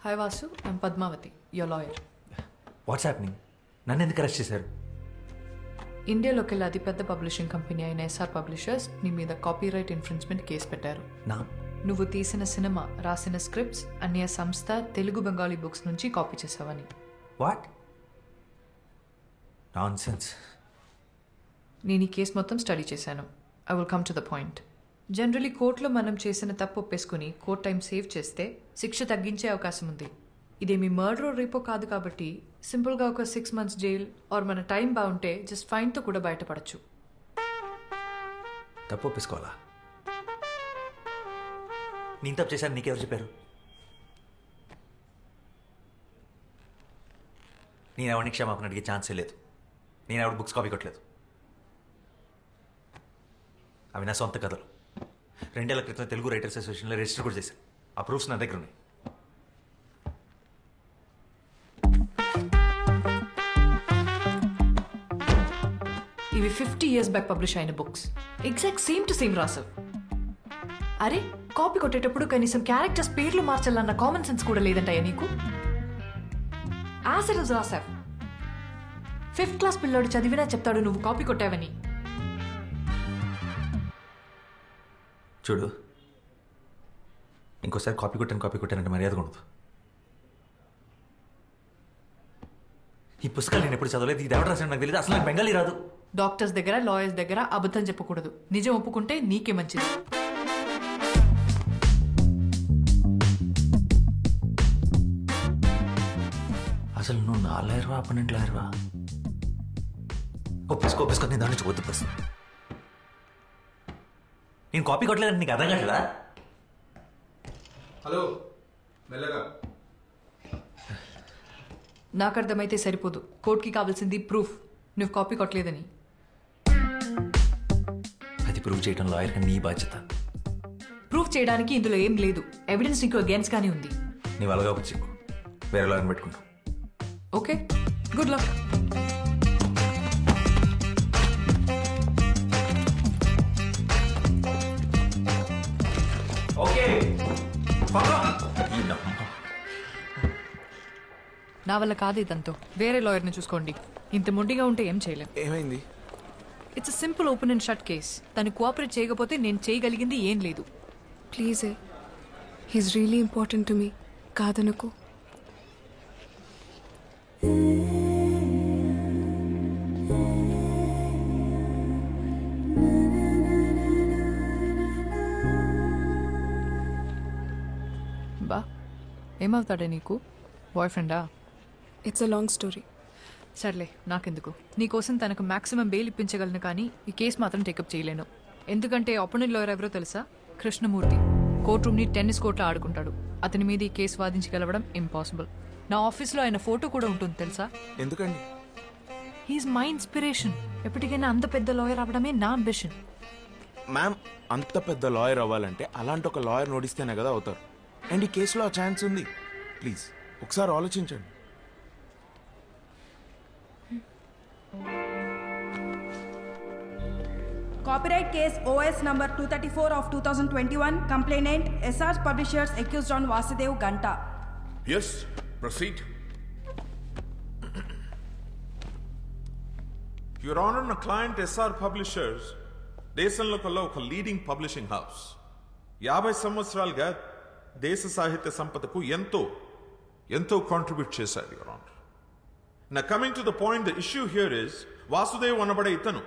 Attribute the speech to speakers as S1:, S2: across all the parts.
S1: Hi Vasu, I'm Padmavati, your lawyer.
S2: What's happening? నన్ను ఎందుకు arrest చేశారు?
S1: ఇండియాలోకెల్లా అతిపెద్ద పబ్లిషింగ్ కంపెనీ అయిన ఎస్ఆర్ పబ్లిషర్స్ నీ మీద కాపీరైట్ ఇన్ఫ్రిన్స్మెంట్ కేసు పెట్టారు. నువ్వు తీసిన సినిమా, రాసిన స్క్రిప్ట్స్ అన్య సంస్థ తెలుగు బెంగాలీ బుక్స్ నుంచి కాపీ చేసావని.
S2: What nonsense.
S1: నేను ఈ కేసు మొత్తం స్టడీ చేశాను. I will come to the point. Generally కోర్టులో మనం చేసిన తప్పు ఒప్పేసుకుని కోర్ట్ టైం సేవ్ చేస్తే శిక్ష తగ్గించే అవకాశం ఉంది. ఇదేమి మర్డర్ రేపో కాదు కాబట్టి సింపుల్గా ఒక 6 months జైల్ ఆర్ మన టైం బాగుంటే జస్ట్ ఫైన్తో కూడా బయటపడచ్చు.
S2: తప్పు ఒప్పేసుకోవాలా? నేను తప్పు చేశాను నీకెవరు చెప్పారు? నేను ఎవరిని క్షమాపణ అడిగే ఛాన్సే లేదు. నేను ఎవరి బుక్స్ కాపీ కొట్టలేదు. అవి నా సొంత కథలు. 2 ఏళ్ల క్రితం తెలుగు రైటర్స్ అసోసియేషన్లో రిజిస్టర్ కూడా చేశాను. ఆ ప్రూఫ్స్ నా దగ్గర ఉన్నాయి.
S1: ఇవి 50 years బ్యాక్ పబ్లిష్ అయిన books. Exact same to same రాసావు. అరే కాపీ కొట్టేటప్పుడు కనీసం క్యారెక్టర్స్ పేర్లు మార్చాలన్న కామన్ సెన్స్ కూడా లేదంటాయా నీకు? యాసిడ్స్ రాసావు. 5th class పిల్లోడు చదివినా చెప్తాడు నువ్వు కాపీ కొట్టావని.
S2: చూడు, ఇంకోసారి కాపీ కొట్టానంటే మర్యాద ఉండదు. ఈ పుస్తకాలు నేను ఎప్పుడు చదవలేదు. ఇది ఎవరు రాసాడు నాకు తెలియదు. అసలు నాకు బెంగాలీ రాదు.
S1: డాక్టర్స్ దగ్గర, లాయర్స్ దగ్గర అబద్ధం చెప్పకూడదు. నిజం ఒప్పుకుంటే నీకే మంచిది.
S2: అసలు నువ్వు నా లాయర్వా, అపనెంట్ లాయర్వా? ఒప్పేసుకో నేను దాని నుంచి వద్దు. ప్రశ్న నేను కాపీ కొట్టలేదని నీకు అర్థం కావట్లేదా?
S3: హలో, మెల్లగా.
S1: నాకు అర్థమైతే సరిపోదు. కోర్టుకి కావాల్సింది ప్రూఫ్ నువ్వు కాపీ కొట్టలేదని.
S2: అది ప్రూవ్ చేయడం లాయర్ నీ బాధ్యత.
S1: ప్రూఫ్ చేయడానికి ఇందులో ఏం లేదు. ఎవిడెన్స్ నీకు అగేన్స్ట్ గానే ఉంది.
S2: నీవు అలాగా వచ్చి వేరే లాయర్ని పెట్టుకుంటావు.
S1: Okay, good luck.
S2: ఓకే,
S1: నా వల్ల కాదు ఇదంతా. వేరే లాయర్ని చూసుకోండి. ఇంత మొండిగా ఉంటే ఏం చేయలేం.
S3: ఏమైంది?
S1: It's simple open and shut case. తను కోఆపరేట్ చేయకపోతే నేను చేయగలిగింది ఏం లేదు.
S4: Please, he's really important to me. కాదనుకో.
S1: బా, ఏమవుతాడే నీకు? బాయ్ ఫ్రెండా?
S4: It's a long story.
S1: సర్లే, నాకెందుకు. నీకోసం తనకు మాక్సిమం బెయిల్ ఇప్పించగలను, కానీ ఈ కేసు మాత్రం టేకప్ చేయలేను. ఎందుకంటే అపోనెంట్ లాయర్ ఎవరో తెలుసా? కృష్ణమూర్తి. కోర్ట్ రూమ్ని టెన్నిస్ కోర్ట్లో ఆడుకుంటాడు. అతని మీద ఈ కేసు వాదించగలవడం ఇంపాసిబుల్. నా ఆఫీస్లో ఆయన ఫోటో కూడా ఉంటుంది తెలుసా?
S3: ఎందుకండి?
S1: He is my inspiration. ఎప్పటికైనా అంత పెద్ద లాయర్ అవ్వడమే నా అంబిషన్.
S3: మ్యామ్, అంత పెద్ద లాయర్ అవ్వాలంటే అలాంటి ఒక లాయర్ నోడిస్తేనే కదా అవుతారు. అండ్ ఈ కేసులో ఆ ఛాన్స్ ఉంది. ప్లీజ్ ఒకసారి ఆలోచించండి.
S5: Copyright case OS number 234 of 2021. Complainant SR Publishers accused on Vasudev Ganta.
S6: Yes, proceed. Your Honor, నా client SR Publishers దేశంలో కల్లా ఒక లీడింగ్ పబ్లిషింగ్ హౌస్. 50 సంవత్సరాలుగా దేశ సాహిత్య సంపదకు ఎంతో కాంట్రిబ్యూట్ చేశారు, యువర్ ఆనర్. నా coming to the point, the issue here is Vasudev అనబడే ఇతను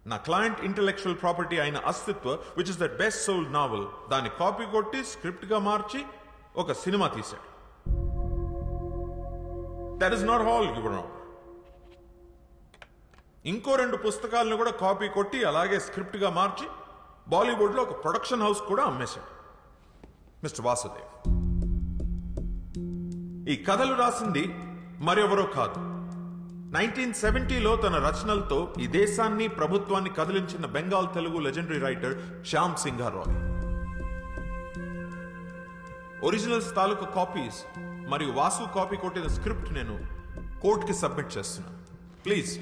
S6: నా క్లయింట్ ఇంటెలెక్చువల్ ప్రాపర్టీ అయిన Astitva, which is the best sold novel, దాన్ని కాపీ కొట్టి స్క్రిప్ట్ గా మార్చి ఒక సినిమా తీశాడు. That is not all, your honour. ఇంకో 2 పుస్తకాలను కూడా కాపీ కొట్టి అలాగే స్క్రిప్ట్ గా మార్చి బాలీవుడ్ లో ఒక ప్రొడక్షన్ హౌస్ కూడా అమ్మేశాడు మిస్టర్ వాసుదేవ్. ఈ కథలు రాసింది మరెవరో కాదు, 1970లో తన రచనలతో ఈ దేశాన్ని, ప్రభుత్వాన్ని కదిలించిన Bengal Telugu legendary writer Shyam Singha Roy. Originals తాలూకు కాపీస్ మరియు వాసు కాపీ కొట్టిన స్క్రిప్ట్ నేను కోర్టుకి సబ్మిట్ చేస్తున్నాను. Please.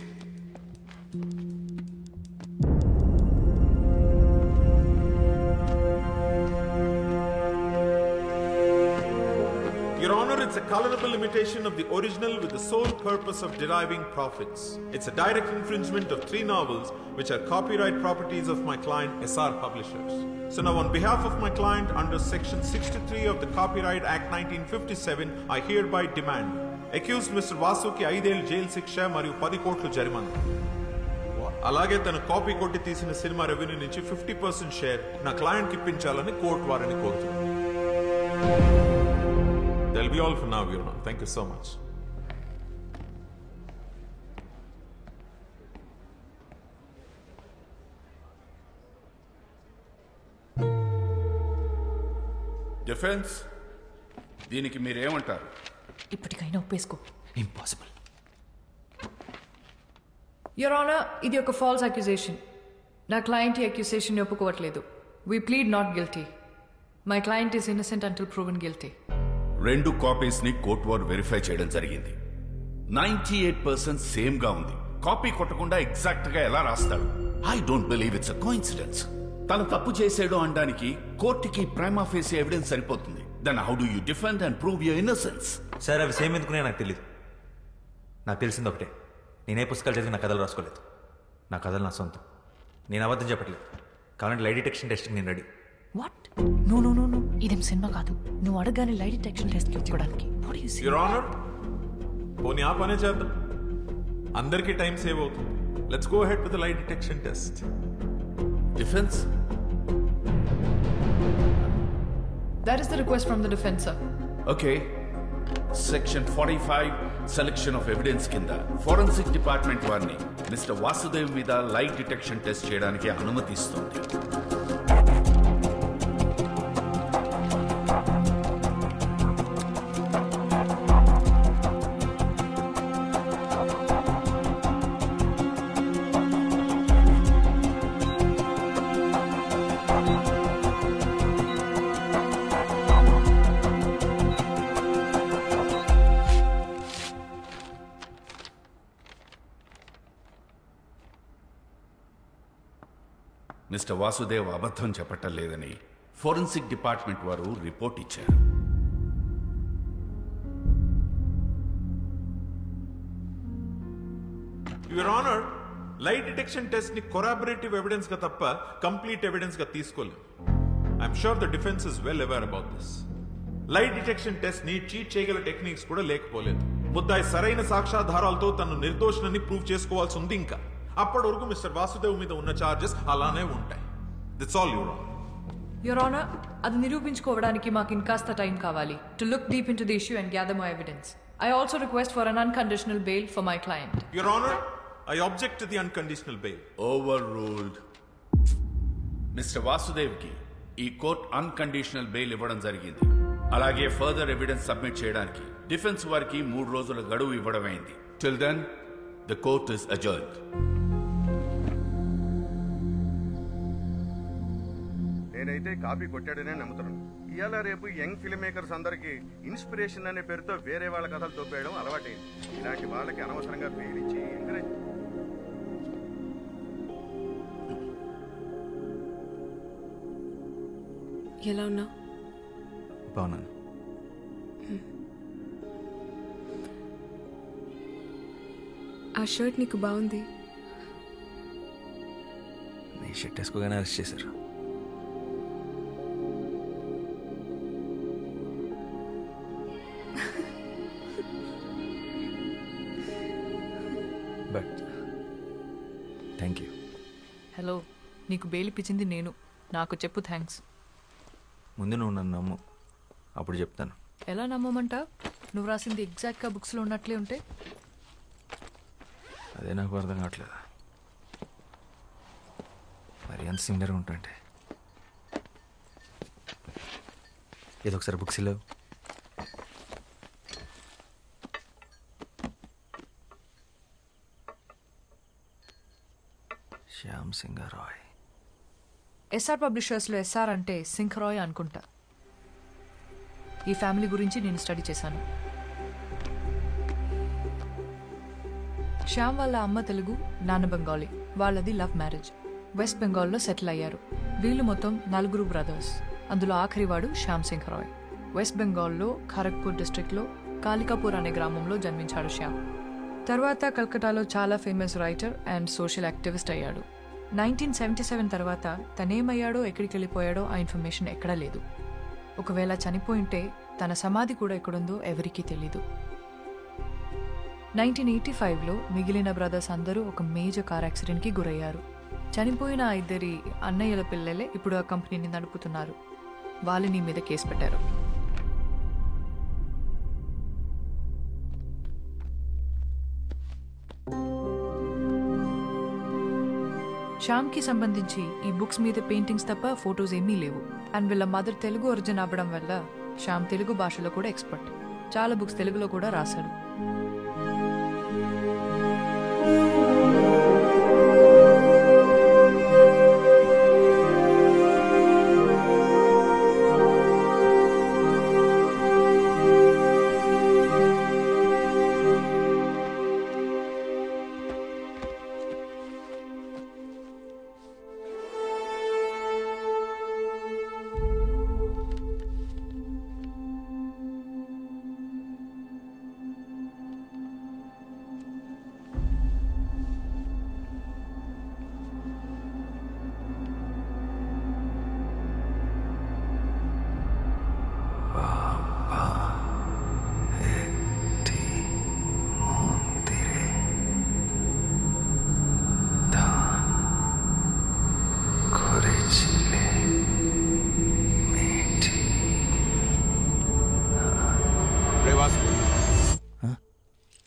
S6: it's a colorable imitation of the original with the sole purpose of deriving profits. It's a direct infringement of 3 novels which are copyright properties of my client SR Publishers. So now on behalf of my client under section 63 of the Copyright Act 1957, I hereby demand accused Mr. Vasuki 5 ఏళ్ల jail శిక్ష మరియు 10 కోట్ల జరిమానా. అలాగే తన copy కొట్టి తీసిన cinema revenue నుంచి 50% షేర్ నా క్లయింట్ కి ఇప్పించాలని కోర్టు వారిని కోరుతున్నాను. That'll be all for now, Your Honor. Thank you so much.
S7: Defence దీనికి మీరేమంటారు?
S1: ఇప్పటికైనా ఒప్పేసుకో.
S2: ఇంపాసిబుల్.
S1: యువర్ ఆనర్, ఇది ఒక ఫాల్స్ అక్యుజేషన్. నా క్లయింట్ ఈ అక్యుజేషన్ ఒప్పుకోవట్లేదు. We plead not guilty. My client is innocent until proven guilty.
S7: 2 copies ని court వారు వెరిఫై చేయడం జరిగింది. 98% సేమ్ గా ఉంది. కాపీ కొట్టకుండా ఎగ్జాక్ట్ గా ఎలా రాస్తాడు? I don't believe it's a coincidence. తను తప్పు చేసాడు అనడానికి కోర్టుకి ప్రైమా ఫేసి ఎవిడెన్స్ సరిపోతుంది. Then how do you defend and prove your innocence?
S2: Sir అవి సేమ్ ఎందుకునే నాకు తెలియదు. నాకు తెలిసింది ఒకటే, నేనే పుస్తకాలు చదివి నా కథలు రాసుకోలేదు. నా కథలు నా సొంతం. నేను అబద్ధం చెప్పట్లేదు. కావాలంటే లై డిటెక్షన్ టెస్ట్కి నేను ready.
S1: What? No no no no, ఇదేం సినిమా కాదు. నువ్వు అడగానే లై డిటెక్షన్ టెస్ట్ ఇచ్చుకోవడానికి.
S6: యువర్ ఆనర్, పోనీ ఆ పనే చేద్దాం. అందరికీ టైం సేవ్ అవుతుంది. Let's go ahead with the lie detection test.
S7: Defence?
S1: That is the request from the defense, sir.
S7: Okay. Section 45 selection of evidence కింద ఫోరెన్సిక్ డిపార్ట్మెంట్ వారిని mister Vasudev మీద లై డిటెక్షన్ టెస్ట్ చేయడానికి అనుమతిస్తుంది. మిస్టర్ వాసుదేవ్ అబద్ధం చెప్పటం లేదని forensic department వారు report ఇచ్చారు.
S6: యువర్ ఆనర్, లై డిటెక్షన్ టెస్ట్ ని కొరాబరేటివ్ ఎవిడెన్స్ గా తప్ప కంప్లీట్ ఎవిడెన్స్ గా తీసుకోలేదు. I'm sure the defence is well aware about this. లై డిటెక్షన్ టెస్ట్ ని చీట్ చేయగల టెక్నిక్స్ కూడా లేకపోలేదు. ముద్దాయి సరైన సాక్ష్యాధారాలతో తను నిర్దోషులని ప్రూవ్ చేసుకోవాల్సి ఉంది. ఇంకా అప్పటి వరకు మిస్టర్ వాసుదేవ్ మీద ఉన్న చార్జెస్ అలానే ఉంటాయి. That's all, your honour.
S1: Your honour, అది నిరూపించుకోవడానికి మాకు ఇంకాస్త టైం కావాలి. To look deep into the issue and gather more evidence. I also request for un unconditional bail for my client.
S6: Your honour, I object to the unconditional bail.
S7: Overruled. Mister Vasudev కి ఈ court unconditional bail ఇవ్వడం జరిగింది. అలాగే further evidence submit చేయడానికి defence వారికి 3 రోజుల గడువు ఇవ్వడమైంది. Till then the court is adjourned.
S8: నేనైతే కాపీ కొట్టాడనే నమ్ముతున్నాను. ఇవాళ రేపు యంగ్ ఫిల్మ్ మేకర్స్ అందరికీ ఇన్స్పిరేషన్ అనే పేరుతో వేరే వాళ్ళ కథలు తోపేయడం అలవాటైంది. ఇలాంటి వాళ్ళకి అనవసరంగా పేరిచ్చి ఎంకరేజ్.
S4: ఎలా ఉన్నావు?
S2: బాగున్నాను.
S4: ఆ షర్ట్ నీకు బాగుంది.
S2: నీ షర్ట్ వేసుకోగానే అరెస్ట్ చేశారు. But thank you.
S1: హలో, నీకు బెయిల్ ఇప్పించింది నేను. నాకు చెప్పు థ్యాంక్స్.
S2: ముందు నువ్వు నన్ను నమ్ము, అప్పుడు చెప్తాను.
S1: ఎలా నమ్మమంటా? నువ్వు రాసింది ఎగ్జాక్ట్గా బుక్స్లో ఉన్నట్లే ఉంటే.
S2: అదే నాకు అర్థం కావట్లేదు. మరి ఎంత సిమిలర్గా ఉంటుంటే. ఏదో ఒకసారి బుక్స్ లేవు. శ్యామ్ సింగ్ రాయ్.
S1: ఎస్ఆర్ పబ్లిషర్స్లో ఎస్ఆర్ అంటే సింగ్ రాయ్ అనుకుంటా. ఈ ఫ్యామిలీ గురించి నేను స్టడీ చేశాను. శ్యామ్ వాళ్ళ అమ్మ తెలుగు, నాన్న బెంగాలీ. వాళ్ళది లవ్ మ్యారేజ్. వెస్ట్ బెంగాల్లో సెటిల్ అయ్యారు. వీళ్ళు మొత్తం 4 బ్రదర్స్. అందులో ఆఖరివాడు శ్యామ్ సింగ్ రాయ్. వెస్ట్ బెంగాల్లో ఖరగ్పూర్ డిస్ట్రిక్ట్లో కాలికాపూర్ అనే గ్రామంలో జన్మించాడు శ్యామ్. తర్వాత కల్కటాలో చాలా famous writer and social activist అయ్యాడు. 1977 తర్వాత తనేమయ్యాడో ఎక్కడికి వెళ్ళిపోయాడో ఆ ఇన్ఫర్మేషన్ ఎక్కడా లేదు. ఒకవేళ చనిపోయింటే తన సమాధి కూడా ఎక్కడుందో ఎవరికీ తెలీదు. 1985లో మిగిలిన బ్రదర్స్ అందరూ ఒక మేజర్ కార్ యాక్సిడెంట్కి గురయ్యారు. చనిపోయిన ఆ ఇద్దరి అన్నయ్యల పిల్లలే ఇప్పుడు ఆ కంపెనీని నడుపుతున్నారు. వాళ్ళని మీద కేసు పెట్టారు. శ్యామ్కి సంబంధించి ఈ బుక్స్ మీద పెయింటింగ్స్ తప్ప ఫొటోస్ ఏమీ లేవు. అండ్ వీళ్ళ మదర్ తెలుగు ఒరిజిన్ అవ్వడం వల్ల శ్యామ్ తెలుగు భాషలో కూడా ఎక్స్పర్ట్. చాలా బుక్స్ తెలుగులో కూడా రాశాడు.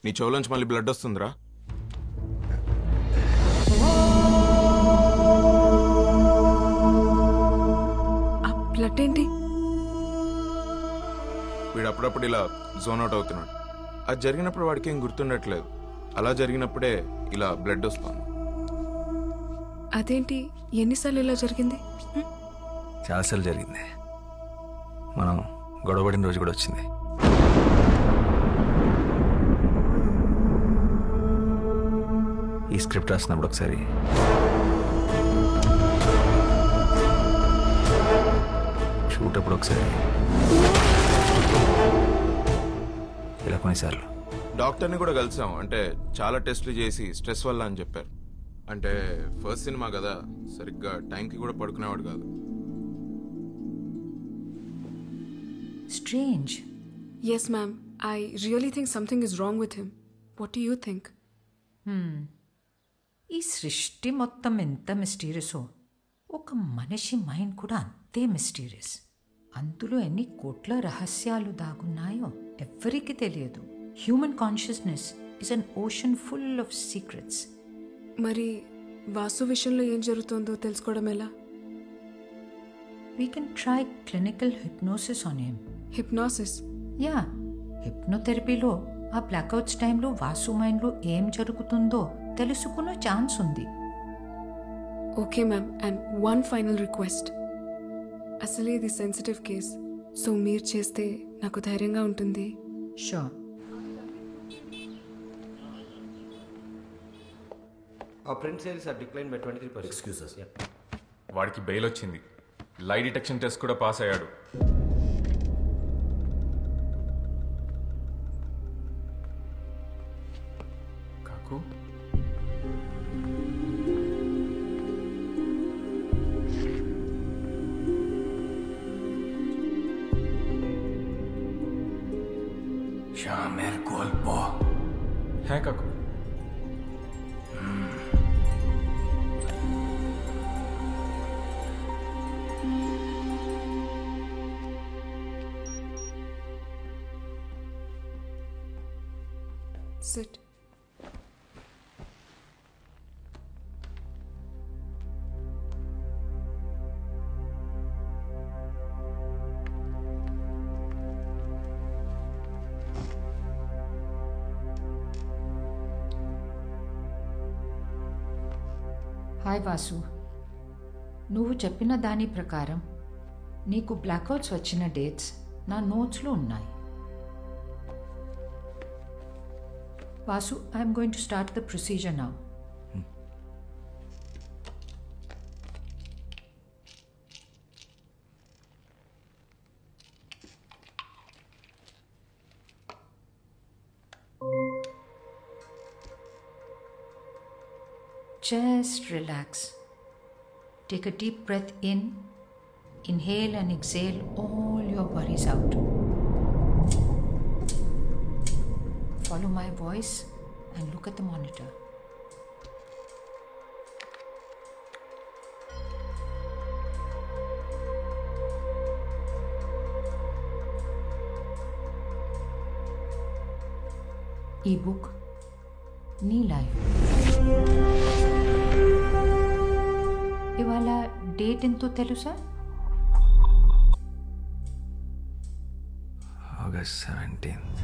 S3: నీ చెవులోంచి మళ్ళీ బ్లడ్ వస్తుందిరా.
S4: ఆ బ్లడ్ ఏంటి?
S3: వీడు అప్పుడప్పుడు ఇలా జోన్ అవుట్ అవుతున్నాడు. అది జరిగినప్పుడు వాడికి ఏం గుర్తుండట్లేదు. అలా జరిగినప్పుడే ఇలా బ్లడ్ వస్తుంది.
S4: అదేంటి, ఎన్నిసార్లు ఇలా జరిగింది?
S2: చాలాసార్లు జరిగింది. మనం గొడవపడిన రోజు కూడా వచ్చింది. ఈ స్క్రిప్ట్ రాసినప్పుడు ఒకసారి షూట్ అప్పుడు ఒకసారి ఇలా కొన్నిసార్లు
S3: డాక్టర్ని కూడా కలిసాం. అంటే చాలా టెస్టులు చేసి స్ట్రెస్ వల్ల అని చెప్పారు. అంటే ఫస్ట్ సినిమా కదా, సరిగ్గా టైంకి కూడా పడుకునేవాడు కాదు.
S9: Strange.
S4: Yes, ma'am. I really think something is wrong with him. What do you think?
S9: ఈ సృష్టి మొత్తం ఎంత మిస్టీరియసో ఒక మనిషి మైండ్ కూడా అంతే మిస్టీరియస్. అందులో ఎన్ని కోట్ల రహస్యాలు దాగున్నాయో ఎవ్వరికీ తెలియదు. Human consciousness is an ocean full of secrets.
S4: మరి వాసు విషయంలో ఏం జరుగుతుందో తెలుసుకోవడం ఎలా?
S9: We can try clinical hypnosis on him.
S4: Hypnosis?
S9: Yeah, హిప్నోథెరపీలో ఆ బ్లాక్అవుట్స్ టైంలో వాసు మైండ్లో ఏం జరుగుతుందో తెలుసుకునే ఛాన్స్ ఉంది.
S4: Okay ma'am, and one final request. అసలే ఇది సెన్సిటివ్ కేస్, సో మీరు చేస్తే నాకు ధైర్యంగా ఉంటుంది.
S9: Sure.
S10: Our print sales are declined by 23%.
S11: Excuses.
S10: Yeah.
S12: వాడికి బెయిల్ వచ్చింది. లై డిటెక్షన్ టెస్ట్ కూడా పాస్ అయ్యాడు. కాకు
S11: শ্যামের গল্প।
S12: হ্যাঁ কাকু।
S4: Sit.
S9: హాయ్ వాసు, నువ్వు చెప్పిన దాని ప్రకారం నీకు బ్లాక్అవుట్స్ వచ్చిన డేట్స్ నా నోట్స్లో ఉన్నాయి. Vasu, I'm going to start the procedure now. Just relax. Take a deep breath in. Inhale and exhale all your worries out. Follow my voice and look at the monitor. E-book, నీ life. ఇవాళ date ఎంతో తెలుసా?
S2: August 17th.